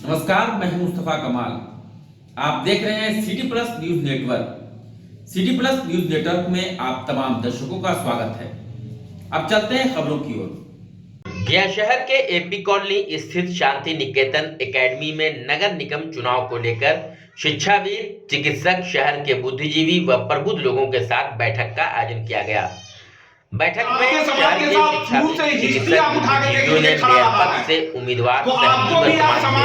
नमस्कार, मैं हूं मुस्तफा कमाल। आप देख रहे हैं city plus news network. City plus news network में आप तमाम दर्शकों का स्वागत है। अब चलते हैं खबरों की ओर। गया शहर के एपी कॉलोनी स्थित शांति निकेतन एकेडमी में नगर निगम चुनाव को लेकर शिक्षाविद, चिकित्सक, शहर के बुद्धिजीवी व प्रबुद्ध लोगों के साथ बैठक का आयोजन किया गया। बैठक में शहर के शिक्षाविद, चिकित्सक, बुद्धिजीवियों ने मेयर पद से उम्मीदवार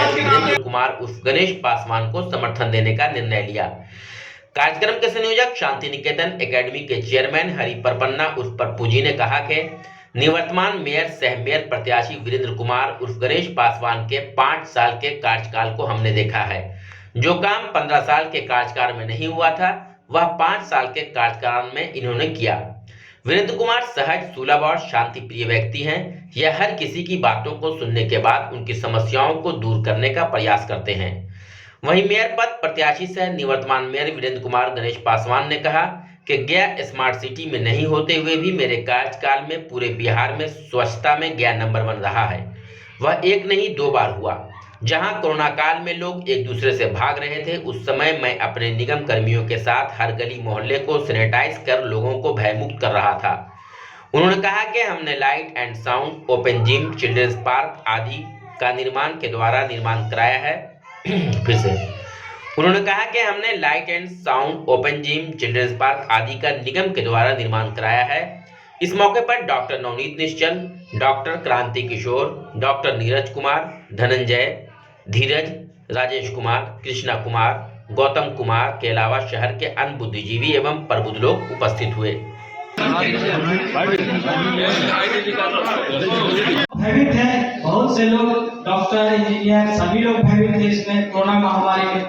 वीरेंद्र कुमार उर्फ गणेश पासवान को समर्थन देने का निर्णय लिया। कार्यक्रम के संयोजक शांति निकेतन एकेडमी के चेयरमैन हरि परपन्ना उर्फ पप्पू जी ने कहा कि निवर्तमान मेयर सह मेयर प्रत्याशी वीरेंद्र कुमार उर्फ गणेश पासवान के 5 साल के कार्यकाल को हमने देखा है। जो काम 15 साल के कार्यकाल में नहीं हुआ था वह 5 साल के कार्यकाल में इन्होंने किया। वीरेंद्र कुमार सहज, सुलभ और शांति प्रिय व्यक्ति हैं। यह हर किसी की बातों को सुनने के बाद उनकी समस्याओं को दूर करने का प्रयास करते हैं। वहीं मेयर पद प्रत्याशी सह निवर्तमान मेयर वीरेंद्र कुमार गणेश पासवान ने कहा कि गया स्मार्ट सिटी में नहीं होते हुए भी मेरे कार्यकाल में पूरे बिहार में स्वच्छता में गया नंबर 1 रहा है। वह एक नहीं 2 बार हुआ। जहां कोरोना काल में लोग एक दूसरे से भाग रहे थे, उस समय मैं अपने निगम कर्मियों के साथ हर गली मोहल्ले को सैनिटाइज कर लोगों को भयमुक्त कर रहा था। उन्होंने कहा कि हमने light and sound, open gym, children's park आदि का निर्माण कराया है। फिर से उन्होंने कहा कि हमने light and sound, open gym, children's park आदि का निगम के द्वारा निर्माण कराया है। इस मौके पर डॉक्टर नवनीत निश्चल, डॉक्टर क्रांति किशोर, डॉक्टर नीरज कुमार, धनंजय, धीरज, राजेश कुमार, कृष्णा कुमार, गौतम कुमार के अलावा शहर के अन्य बुद्धिजीवी एवं प्रबुद्ध लोग उपस्थित हुए। भयभीत है, बहुत से लोग डॉक्टर, इंजीनियर सभी लोग भयभीत थे इसमें कोरोना महामारी में।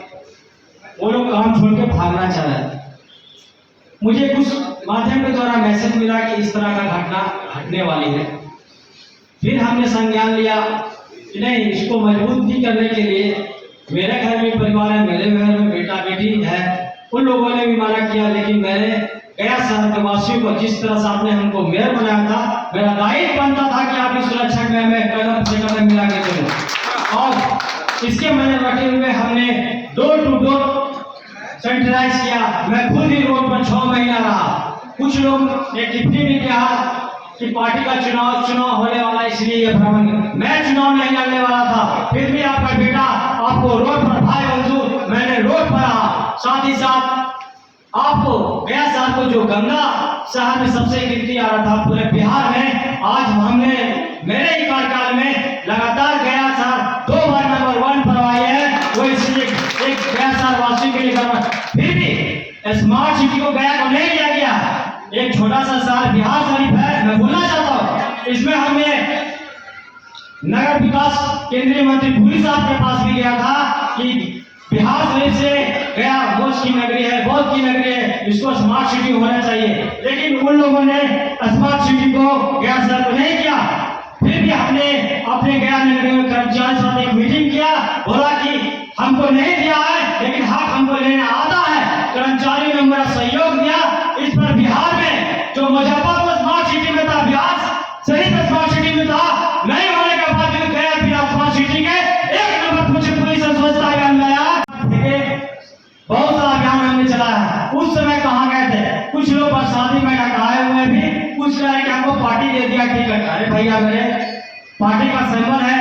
वो लोग काम छोड़ के भागना चाह रहे थे। मुझे कुछ माध्यम के द्वारा मैसेज मिला कि इस तरह का घटना घटने वाली है। फिर हमने संज्ञान लिया कि नहीं, इसको मजबूत भी करने के लिए मेरे घर में परिवार है, मेरे घर में बेटा बेटी है, उन लोगों ने भी मना किया। लेकिन मैंने गया शहर के वासियों को, जिस तरह से आपने हमको मेयर बनाया था, मेरा दायित्व बनता था कि आपकी सुरक्षा में मैं कदम से कदम मिला के चलूं। और इसके मैंने रखे हुए हमने डोर टू डोर सैनिटाइज किया। मैं खुद ही रोड पर 6 महीना रहा। कुछ लोग ने टिप्पणी भी किया कि पार्टी का चुनाव होने वाला, इसलिए ये भ्रमण। मैं चुनाव नहीं लड़ने वाला था, फिर भी आपका बेटा आपको रोड पर भाई बंधु, मैंने रोड पर रहा। साथ ही साथ आपको गया शहर को जो गंगा शहर में सबसे गिनती आ रहा था पूरे बिहार में, आज हमने मेरे ही कार्यकाल में लगातार गया शहर 2 बार नंबर 1 पर आए हैं। वो इसलिए एक गया शहर वासी के लिए करना। फिर भी स्मार्ट सिटी को गया को नहीं लिया गया। एक छोटा सा शहर बिहार शरीफ है, मैं बोलना चाहता हूँ। इसमें हमने नगर विकास केंद्रीय मंत्री पुरी साहब के पास भी गया था कि बिहार शरीफ से गया मोज की नगरी है, बहुत की नगरी है, इसको स्मार्ट सिटी होना चाहिए। लेकिन उन लोगों ने स्मार्ट सिटी को गया शहर को नहीं किया। फिर भी हमने अपने गया नगरी में कर्मचारी साथ एक मीटिंग किया, बोला कि हमको नहीं दिया है लेकिन हक हमको लेना आता है। कर्मचारियों ने मेरा सहयोग दिया। इस पर बिहार में जो मुजफ्फरपुर स्मार्ट सिटी में था, बिहार शरीफ स्मार्ट सिटी में था, नहीं होने के बाद गया बिहार स्मार्ट सिटी के 1 नंबर मुझे पुलिस स्वच्छता अभियान में आया। बहुत सारा अभियान हमने चलाया। उस समय कहाँ गए थे? कुछ लोग शादी में डकाए हुए भी कुछ कहे कि हमको पार्टी दे दिया, ठीक है। अरे भैया, मेरे पार्टी का सिंबल है,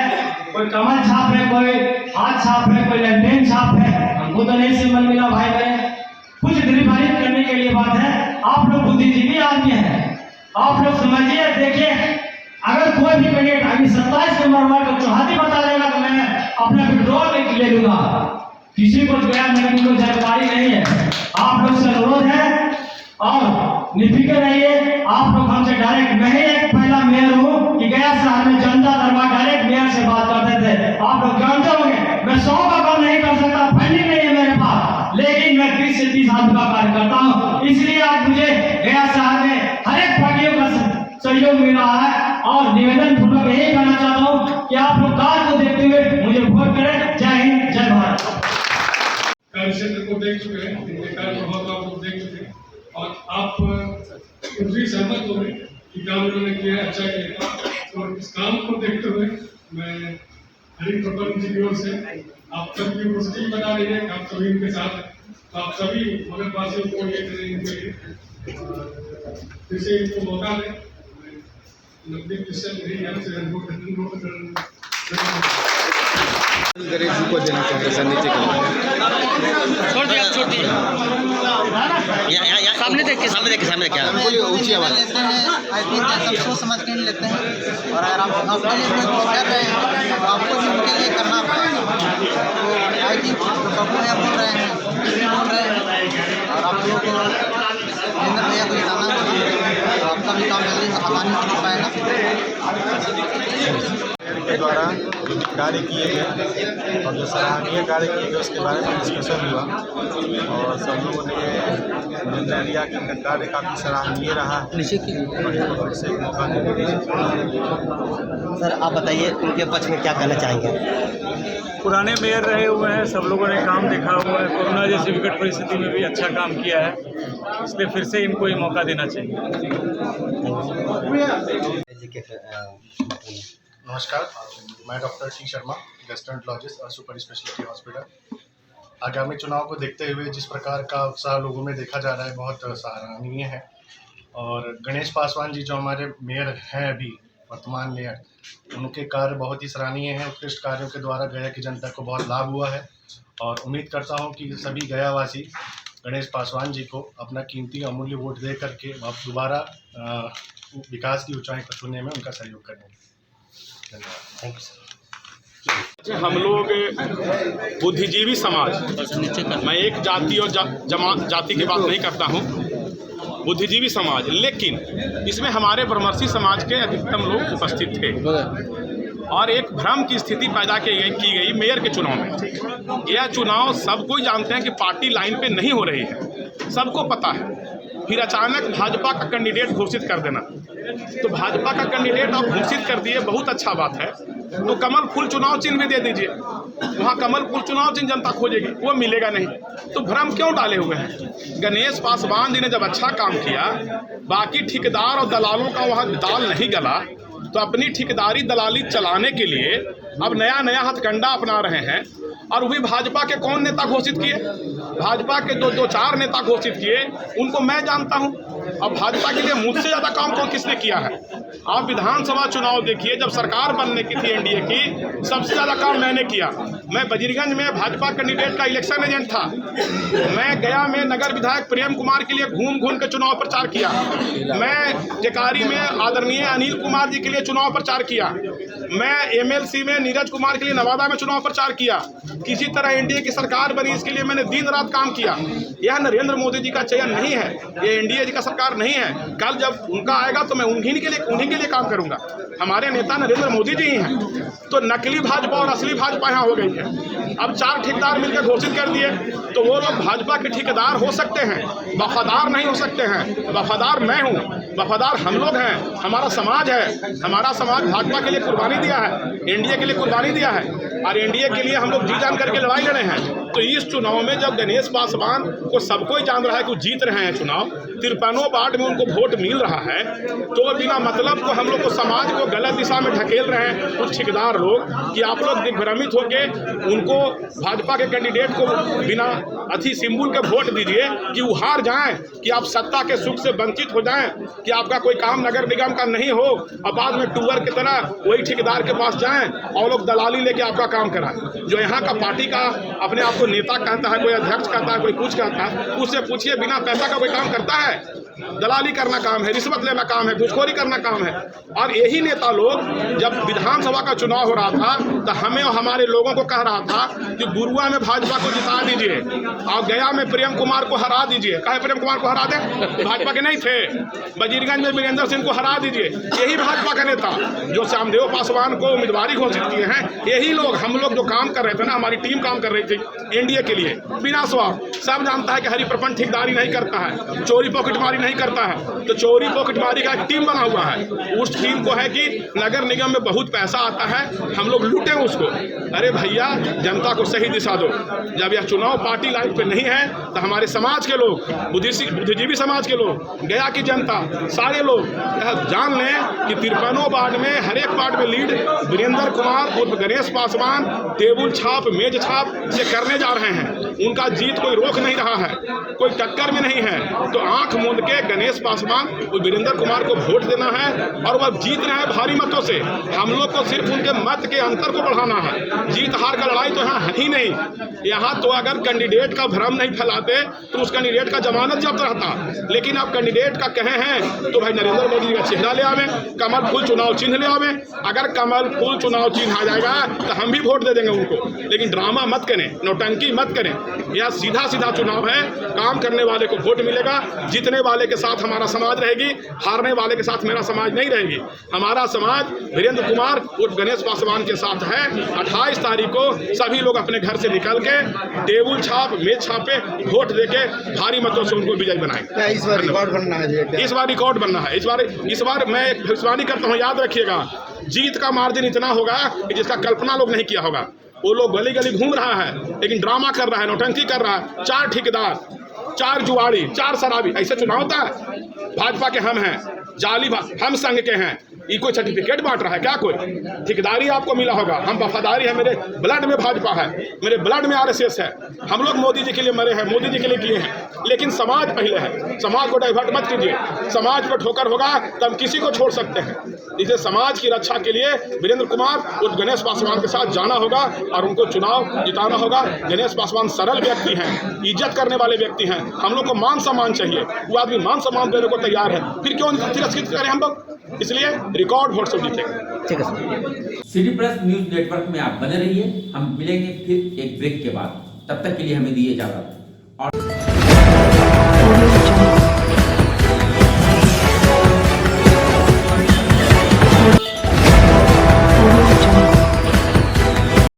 कोई कमल छाप है, कोई हाथ छाप है, कोई लेनदेन छाप है, हमको तो नहीं सिंबल मिला भाई बहन। कुछ निर्धारित करने के लिए बात है। आप लोग बुद्धिजीवी आदमी हैं, आप लोग समझिए, देखिए, अगर कोई भी कैंडिडेट अभी 27 नंबर को चौहादी बता देगा तो मैं अपना विड्रॉल ले लूंगा। किसी को गया नहीं, को जानकारी नहीं है। आप लोग से अनुरोध है और निफिक्र रहिए। आप लोग हमसे डायरेक्ट, मैं ही एक पहला मेयर हूँ कि गया शहर में जनता दरबार डायरेक्ट मेयर से बात करते थे। आप लोग जानते होंगे मैं 100 का काम नहीं कर सकता, फंडिंग नहीं है मेरे पास, लेकिन मैं 20 से 30 आदमी का कार्य करता हूँ। इसलिए आज मुझे गया शहर में हर एक पार्टियों का सहयोग मिल रहा है। और निवेदन पूर्वक यही कहना चाहता हूँ कि आप लोग कार्य को देखते हुए मुझे वोट करें। जय हिंद, जय भारत। कार्य क्षेत्र को देख चुके हैं, इनके कार्य प्रभाव को आप लोग देख चुके हैं और आप उनसे सहमत हो कि काम उन्होंने किया, अच्छा किया। और इस काम को देखते हुए मैं हरि प्रपंच जी की ओर से आप सबकी पुष्टि बना रही है, आप सभी उनके साथ हैं। तो आप सभी मगध वासियों को ये करें इनके लिए फिर से इनको मौका दें। 90% नहीं है, गणेश जी को देना चाहते सर, नीचे छोड़ दिया, छोड़ दिया। सामने देख के सामने क्या बोलिए, ऊंची आवाज। आई थिंक सब सोच समझ के नहीं लेते हैं, और अगर आप अपने लिए कोई कुछ कर रहे हैं तो आपको भी उनके लिए करना पड़ेगा। तो आई थिंक जो बबू है बोल रहे हैं, और आप लोगों को नरेंद्र भैया को जिताना होगा, तो आपका भी काम जल्दी आसानी से हो पाएगा। के द्वारा कार्य किए गए और जो सराहनीय कार्य किए गए उसके बारे में डिस्कशन हुआ और सब लोगों ने निर्णय लिया कि उनका कार्य काफ़ी सराहनीय रहा है। फिर से एक मौका देने के लिए सर आप बताइए उनके पक्ष में क्या कहना चाहेंगे? पुराने मेयर रहे हुए हैं, सब लोगों ने काम देखा हुआ है, कोरोना जैसी विकट परिस्थिति में भी अच्छा काम किया है, इसलिए फिर से इनको ये मौका देना चाहिए। नमस्कार, मैं डॉक्टर टी शर्मा, गैस्ट्रोएंटरोलॉजिस्ट और सुपर स्पेशलिटी हॉस्पिटल। आगामी चुनाव को देखते हुए जिस प्रकार का उत्साह लोगों में देखा जा रहा है बहुत सराहनीय है। और गणेश पासवान जी जो हमारे मेयर हैं अभी वर्तमान मेयर, उनके कार्य बहुत ही सराहनीय हैं। उत्कृष्ट कार्यों के द्वारा गया की जनता को बहुत लाभ हुआ है और उम्मीद करता हूं कि सभी गयावासी गणेश पासवान जी को अपना कीमती अमूल्य वोट दे करके आप दोबारा विकास की ऊंचाई को छूने में उनका सहयोग करेंगे। धन्यवाद। Thank you sir. हम लोग बुद्धिजीवी समाज, मैं एक जाति और जाति की बात नहीं करता हूँ, बुद्धिजीवी समाज, लेकिन इसमें हमारे ब्रह्मर्षि समाज के अधिकतम लोग उपस्थित थे और एक भ्रम की स्थिति पैदा की गई मेयर के चुनाव में। यह चुनाव सब कोई जानते हैं कि पार्टी लाइन पे नहीं हो रही है, सबको पता है। फिर अचानक भाजपा का कैंडिडेट घोषित कर देना, तो भाजपा का कैंडिडेट आप घोषित कर दिए, बहुत अच्छा बात है। तो कमल फूल चुनाव चिन्ह भी दे दीजिए, वहाँ कमल फूल चुनाव चिन्ह जनता खोजेगी, वो मिलेगा नहीं। तो भ्रम क्यों डाले हुए हैं? गणेश पासवान जी ने जब अच्छा काम किया, बाकी ठेकेदार और दलालों का वहाँ दाल नहीं गला, तो अपनी ठेकेदारी दलाली चलाने के लिए अब नया नया हथकंडा अपना रहे हैं। और वही भाजपा के कौन नेता घोषित किए? भाजपा के दो चार नेता घोषित किए, उनको मैं जानता हूं। अब भाजपा के लिए मुझसे ज़्यादा काम कौन किसने किया है? आप विधानसभा चुनाव देखिए, जब सरकार बनने की थी एनडीए की, सबसे ज़्यादा काम मैंने किया। मैं बजीरगंज में भाजपा कैंडिडेट का इलेक्शन एजेंट था। मैं गया में नगर विधायक प्रेम कुमार के लिए घूम घूम के चुनाव प्रचार किया। मैं टेकारी में आदरणीय अनिल कुमार जी के लिए चुनाव प्रचार किया। मैं एमएलसी में नीरज कुमार के लिए नवादा में चुनाव प्रचार किया। किसी तरह एनडीए की सरकार बनी, इसके लिए मैंने दिन रात काम किया। यह नरेंद्र मोदी जी का चयन नहीं है, ये एनडीए जी का सरकार नहीं है। कल जब उनका आएगा तो मैं उन्हीं के लिए काम करूंगा। हमारे नेता नरेंद्र मोदी जी ही हैं। तो नकली भाजपा और असली भाजपा यहाँ हो गई है। अब 4 ठेकेदार मिलकर घोषित कर दिए, तो वो लोग भाजपा के ठेकेदार हो सकते हैं, वफादार नहीं हो सकते हैं। वफादार मैं हूँ, वफादार हम लोग हैं, हमारा समाज है। हमारा समाज भाजपा के लिए कुर्बानी दिया है, एनडीए के लिए कुर्बानी दिया है, और एनडीए के लिए हम लोग जी जान करके लड़ाई लड़े हैं। तो इस चुनाव में जब गणेश पासवान को सबको ही जान रहा है कि जीत रहे हैं चुनाव, 53 वार्ड में उनको वोट मिल रहा है, तो बिना मतलब को हम लोग को समाज को गलत दिशा में ढकेल रहे हैं कुछ ठेकेदार लोग, कि आप लोग दिग्भ्रमित होकर उनको भाजपा के कैंडिडेट को बिना अथी सिंबल के वोट दीजिए कि वो हार जाएं, कि आप सत्ता के सुख से वंचित हो जाएं, कि आपका कोई काम नगर निगम का नहीं हो, और बाद में टूअर की तरह वही ठेकेदार के पास जाएं और लोग दलाली लेके आपका काम कराएं। जो यहाँ का पार्टी का अपने आप को नेता कहता है, कोई अध्यक्ष कहता है, कोई कुछ कहता है, उससे पूछिए बिना पैसा का कोई काम करता है? दलाली करना काम है, रिश्वत लेना काम है, घूसखोरी करना काम है। और यही नेता लोग जब विधानसभा का चुनाव हो रहा था तो हमें और हमारे लोगों को कह रहा था कि गुरुआ में भाजपा को जिता दीजिए और गया में प्रेम कुमार को हरा दीजिए। कहे प्रेम कुमार को हरा दे? भाजपा के नहीं थे। बजीरगंज में वीरेंद्र सिंह को हरा दीजिए। यही भाजपा का नेता जो श्यामदेव पासवान को उम्मीदवारी घोषित किए हैं, यही लोग, हम लोग जो काम कर रहे थे ना, हमारी टीम काम कर रही थी एनडीए के लिए बिना स्वार्थ। सब जानता है कि हरि प्रपंच ठेकेदारी नहीं करता है, चोरी पॉकेटमारी नहीं नहीं करता है तो चोरी पॉकेटमारी का एक टीम बना हुआ है। उस टीम को है कि नगर निगम में बहुत पैसा आता है, हम लोग लूटें उसको। अरे भैया, जनता को सही दिशा दो। जब यह चुनाव पार्टी लाइन पे नहीं है तो हमारे समाज के लोग, बुद्धिजीवी समाज के लोग, गया की जनता, सारे लोग यह जान लें कि 53 वार्ड में हर एक वार्ड में लीड वीरेंद्र कुमार उर्फ गणेश पासवान टेबल छाप मेज छाप से करने जा रहे हैं। उनका जीत कोई रोक नहीं रहा है, कोई टक्कर में नहीं है। तो आंख मूंद के गणेश पासवान और वीरेंद्र कुमार को वोट देना है और वह जीत रहे हैं भारी मतों से। हम लोग को सिर्फ उनके मत के अंतर को बढ़ाना है, जीत हार का लड़ाई तो यहाँ है ही नहीं। यहाँ तो अगर कैंडिडेट का भ्रम नहीं फैलाते तो उस कैंडिडेट का जमानत जब्त रहता। लेकिन आप कैंडिडेट का कहे हैं तो भाई नरेंद्र मोदी जी का चेहरा ले आवे, कमल फूल चुनाव चिन्ह ले आवे। अगर कमल फूल चुनाव चिन्ह आ जाएगा तो हम भी वोट दे देंगे उनको। लेकिन ड्रामा मत करें, नौटंकी मत करें। यह सीधा सीधा चुनाव है, काम करने वाले को वोट मिलेगा। जीतने वाले के साथ हमारा समाज रहेगी, हारने वाले के साथ मेरा समाज नहीं रहेगी। हमारा समाज वीरेंद्र कुमार और गणेश पासवान के साथ है। 28 तारीख को सभी लोग अपने घर से निकल के टेबल छाप मेज छापे वोट देके भारी मतों से उनको विजयी बनाएं। इस बार रिकॉर्ड बनना है, इस बार रिकॉर्ड बनना है। इस बार मैं एक भविष्यवाणी करता हूँ, याद रखिएगा, जीत का मार्जिन इतना होगा कि जिसका कल्पना लोग नहीं किया होगा। वो लोग गली गली घूम रहा है लेकिन ड्रामा कर रहा है, नौटंकी कर रहा है। 4 ठेकेदार, 4 जुआड़ी, 4 शराबी, ऐसे चुनाव होता है? भाजपा के हम हैं, जाली हम संघ के हैं। ये कोई सर्टिफिकेट बांट रहा है क्या? कोई ठेकेदारी आपको मिला होगा। हम वफादारी है, मेरे ब्लड में भाजपा है, मेरे ब्लड में आरएसएस है। हम लोग मोदी जी के लिए मरे हैं, मोदी जी के लिए किए हैं। लेकिन समाज पहले है, समाज को डाइवर्ट मत कीजिए। समाज पर ठोकर होगा तो हम किसी को छोड़ सकते हैं। इसे समाज की रक्षा के लिए वीरेंद्र कुमार और गणेश पासवान के साथ जाना होगा और उनको चुनाव जिताना होगा। गणेश पासवान सरल व्यक्ति हैं, इज्जत करने वाले व्यक्ति हैं। हम लोग को मान सम्मान चाहिए, वो आदमी मान सम्मान देने को तैयार है, फिर क्यों तिरस्कृत करें हम लोग? इसलिए रिकॉर्ड वोट से जीतेंगे। ठीक है sir. City plus news network में आप बने रहिए। हम मिलेंगे फिर एक ब्रेक के बाद, तब तक के लिए हमें दिए इजाजत।